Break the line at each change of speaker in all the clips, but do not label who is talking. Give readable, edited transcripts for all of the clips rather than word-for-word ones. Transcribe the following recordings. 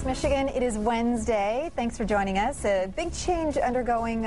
Michigan. It is Wednesday. Thanks for joining us. A big change undergoing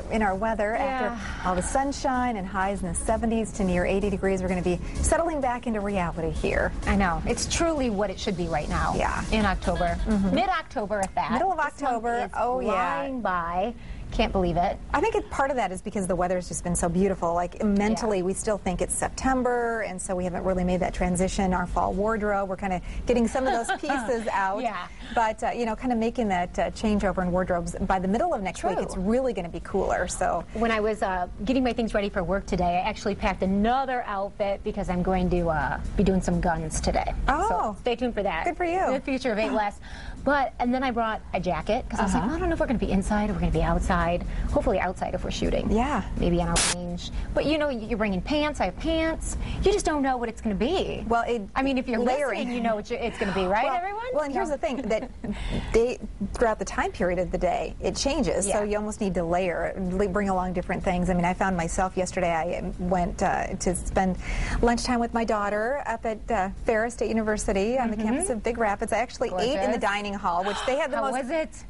in our weather after all the sunshine and highs in the 70s to near 80 degrees. We're going to be settling back into reality here.
I know. It's truly what it should be right now.
Yeah.
In October. Mid-October at that.
Middle of October. Oh, yeah.
Flying by. Can't believe it.
I think part of that is because the weather's just been so beautiful. Like mentally, we still think it's September, and so we haven't really made that transition. Our fall wardrobe, we're kind of getting some of those pieces out.
Yeah.
But you know, kind of making that changeover in wardrobes. By the middle of next week, it's really going to be cooler. So
when I was getting my things ready for work today, I actually packed another outfit because I'm going to be doing some guns today.
Oh,
so stay tuned for that.
Good for you.
The future of 8 Less. And then I brought a jacket because I was like, I don't know if we're going to be inside or we're going to be outside. Hopefully outside if we're shooting.
Yeah.
Maybe on a range. But you know, you're bringing pants. I have pants. You just don't know what it's going to be.
Well,
I mean, if you're
layering,
listening, you know what it's going to be, right, everyone?
Well, and here's the thing, that throughout the time period of the day, it changes. Yeah. So you almost need to layer, bring along different things. I mean, I found myself yesterday, I went to spend lunchtime with my daughter up at Ferris State University on the campus of Big Rapids. I actually ate in the dining hall, which they had the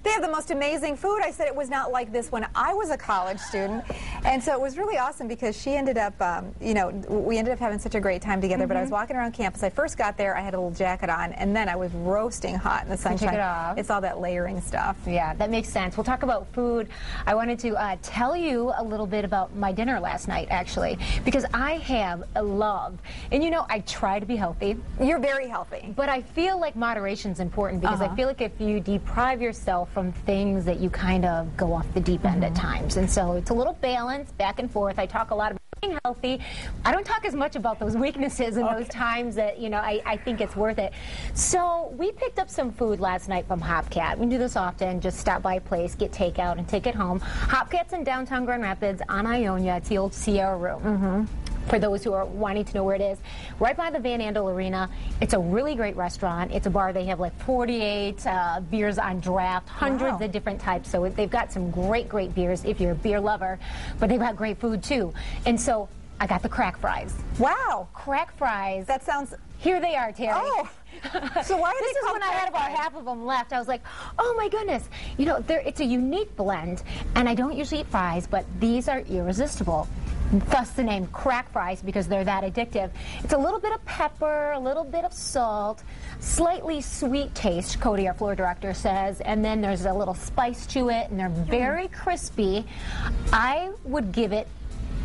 they have the most amazing food. I said it was not like this when I was a college student. And so it was really awesome because she ended up, you know, we ended up having such a great time together. But I was walking around campus. I first got there, I had a little jacket on, and then I was roasting hot in the sunshine.
Take it off.
It's all that layering stuff.
Yeah, that makes sense. We'll talk about food. I wanted to tell you a little bit about my dinner last night, actually, because I have a love. And you know, I try to be healthy.
You're very healthy.
But I feel like moderation's important because I feel like if you deprive yourself from things that you kind of go off the deep end at times. And so it's a little balance, back and forth. I talk a lot about being healthy. I don't talk as much about those weaknesses and those times that, you know, I think it's worth it. So we picked up some food last night from Hopcat. We do this often, just stop by a place, get takeout, and take it home. Hopcat's in downtown Grand Rapids on Ionia. It's the old Sierra Room. For those who are wanting to know where it is, right by the Van Andel Arena. It's a really great restaurant. It's a bar. They have like 48 beers on draft, hundreds of different types. So they've got some great beers if you're a beer lover, but they've got great food too. And so I got the crack fries.
Wow.
Crack fries.
That sounds...
Here they are, Terry.
Oh. So why are
this
they
is
called
when I had about half of them left. I was like, oh my goodness. You know, it's a unique blend, and I don't usually eat fries, but these are irresistible. Thus the name crack fries, because they're that addictive. It's a little bit of pepper, a little bit of salt, slightly sweet taste, Cody, our floor director, says, and then there's a little spice to it, and they're very crispy. I would give it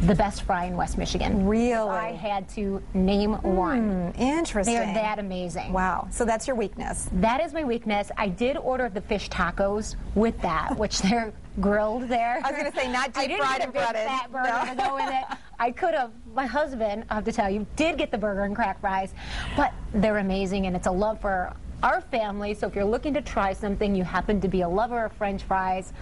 the best fry in West Michigan.
Really?
If I had to name one.
Interesting.
They're that amazing.
Wow. So that's your weakness.
That is my weakness. I did order the fish tacos with that, which they're grilled there.
I was going to say not deep fried and breaded.
Fat burger to go with it. I could have. My husband, I have to tell you, did get the burger and crack fries, but they're amazing, and it's a love for our family. So if you're looking to try something, you happen to be a lover of French fries,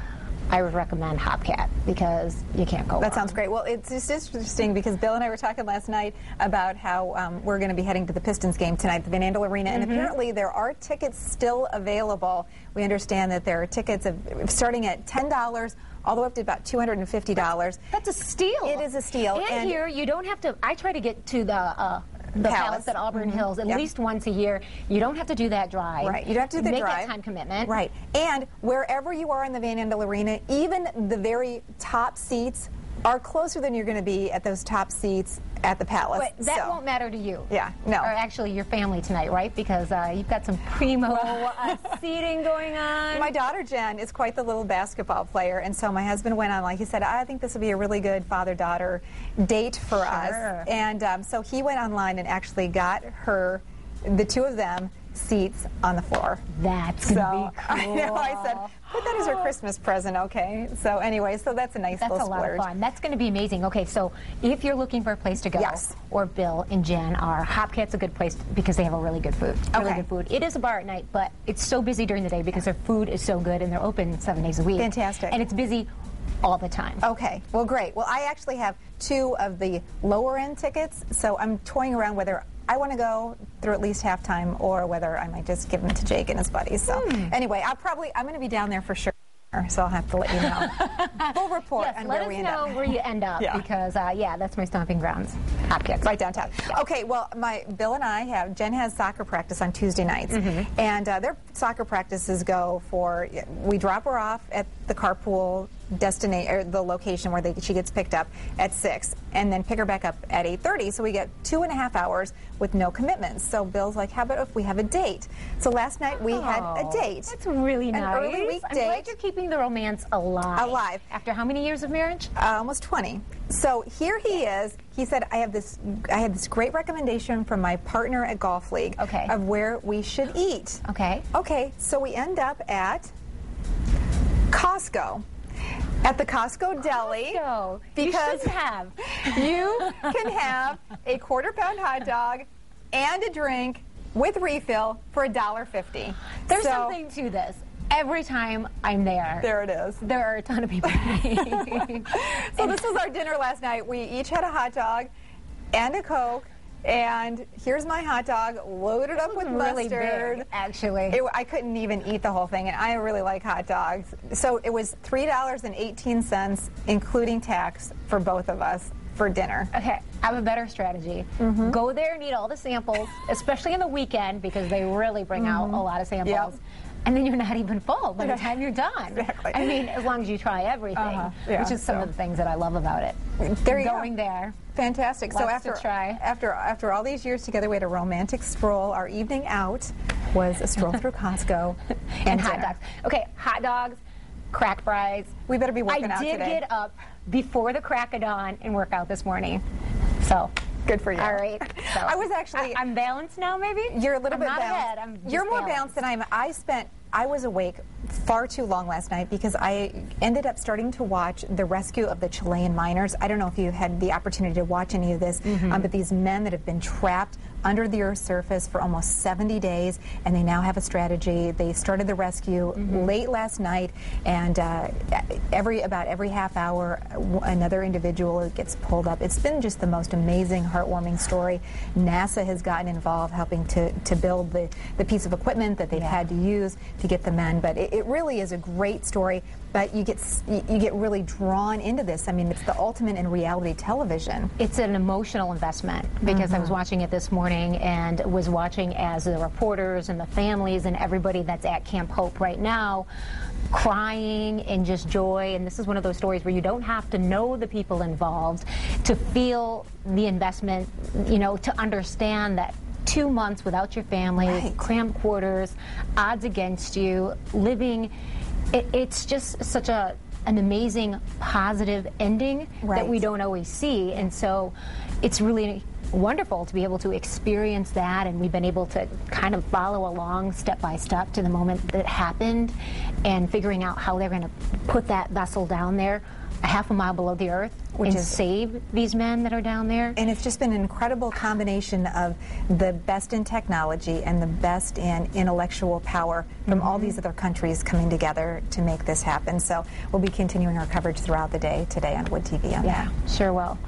I would recommend Hopcat because you can't go wrong.
That sounds great. Well, it's just interesting because Bill and I were talking last night about how we're going to be heading to the Pistons game tonight at the Van Andel Arena, and apparently there are tickets still available. We understand that there are tickets starting at $10 all the way up to about $250.
That's a steal.
It is a steal.
And here, you don't have to, I try to get to the Palace at Auburn Hills at least once a year. You don't have to do that drive.
Right. You don't have to do the
drive.
drive.
Make that time commitment.
Right. And wherever you are in the Van Andel Arena, even the very top seats are closer than you're going to be at those top seats at the Palace.
But that won't matter to you.
Yeah, no.
Or actually your family tonight, right? Because you've got some primo seating going on.
My daughter Jen is quite the little basketball player, and so my husband went on, like he said, I think this will be a really good father-daughter date for us. And so he went online and actually got her, the two of them, seats on the floor.
That's going to be cool.
I know, I said, put that as her Christmas present, okay? So anyway, so that's a nice little splurge.
That's a lot of fun. That's going to be amazing. Okay, so if you're looking for a place to go, or Bill and Jen are, Hopcat's a good place because they have a really good food. Really good food. It is a bar at night, but it's so busy during the day because their food is so good and they're open 7 days a week.
Fantastic.
And it's busy all the time.
Okay, well great. Well, I actually have 2 of the lower end tickets, so I'm toying around whether I want to go through at least halftime or whether I might just give them to Jake and his buddies. So anyway, I'm going to be down there for sure. so I'll have to let you know. Full report on where we end up.
Let us know where you end up because, that's my stomping grounds.
Right downtown.
Yeah.
Okay, well, Bill and Jen has soccer practice on Tuesday nights, and their soccer practices go for, we drop her off at the carpool destination, or the location where she gets picked up at 6, and then pick her back up at 8:30. So we get 2.5 hours with no commitments. So Bill's like, how about if we have a date? So last night we had a date.
That's really nice.
An early week
I'm
date.
glad you're keeping the romance alive. After how many years of marriage?
Almost 20. So here he is. He said, I had this great recommendation from my partner at Golf League of where we should eat. Okay, so we end up at Costco. At the Costco deli, because you can have a quarter-pound hot dog and a drink with refill for $1.50.
There's something to this. Every time I'm there,
it is.
There are a ton of people.
So this was our dinner last night. We each had a hot dog and a Coke. And here's my hot dog loaded up with
really
mustard.
Big, actually.
I couldn't even eat the whole thing, and I really like hot dogs. So it was $3.18, including tax, for both of us for dinner.
Okay, I have a better strategy. Go there and eat all the samples, especially on the weekend, because they really bring out a lot of samples. And then you're not even full by the time you're done.
Exactly.
I mean, as long as you try everything, which is some of the things that I love about it.
There you
Going there.
Fantastic.
Lots
so
to try.
after all these years together, we had a romantic stroll. Our evening out was a stroll through Costco
and hot dogs. Okay, hot dogs, crack fries.
We better be working out today.
I did get up before the crack of dawn and work out this morning. So
good for you.
All right. So
I was actually.
I'm balanced now, maybe.
You're a little bit
not
balanced.
Ahead. I'm just
You're more balanced than I am. I was awake far too long last night because I ended up starting to watch the rescue of the Chilean miners. I don't know if you had the opportunity to watch any of this, but these men that have been trapped under the Earth's surface for almost 70 days, and they now have a strategy. They started the rescue late last night, and about every half hour, another individual gets pulled up. It's been just the most amazing, heartwarming story. NASA has gotten involved, helping to build the piece of equipment that they've had to use to get the men. But it really is a great story. But you get really drawn into this. I mean, it's the ultimate in reality television.
It's an emotional investment because I was watching it this morning and was watching as the reporters and the families and everybody that's at Camp Hope right now crying in just joy. And this is one of those stories where you don't have to know the people involved to feel the investment, to understand that 2 months without your family, cramped quarters, odds against you, living. It's just such an amazing, positive ending that we don't always see. And so it's really wonderful to be able to experience that, and we've been able to kind of follow along step by step to the moment that it happened and figuring out how they're going to put that vessel down there a half a mile below the earth and save these men that are down there.
And it's just been an incredible combination of the best in technology and the best in intellectual power from all these other countries coming together to make this happen. So we'll be continuing our coverage throughout the day today on Wood TV on that.
Sure will.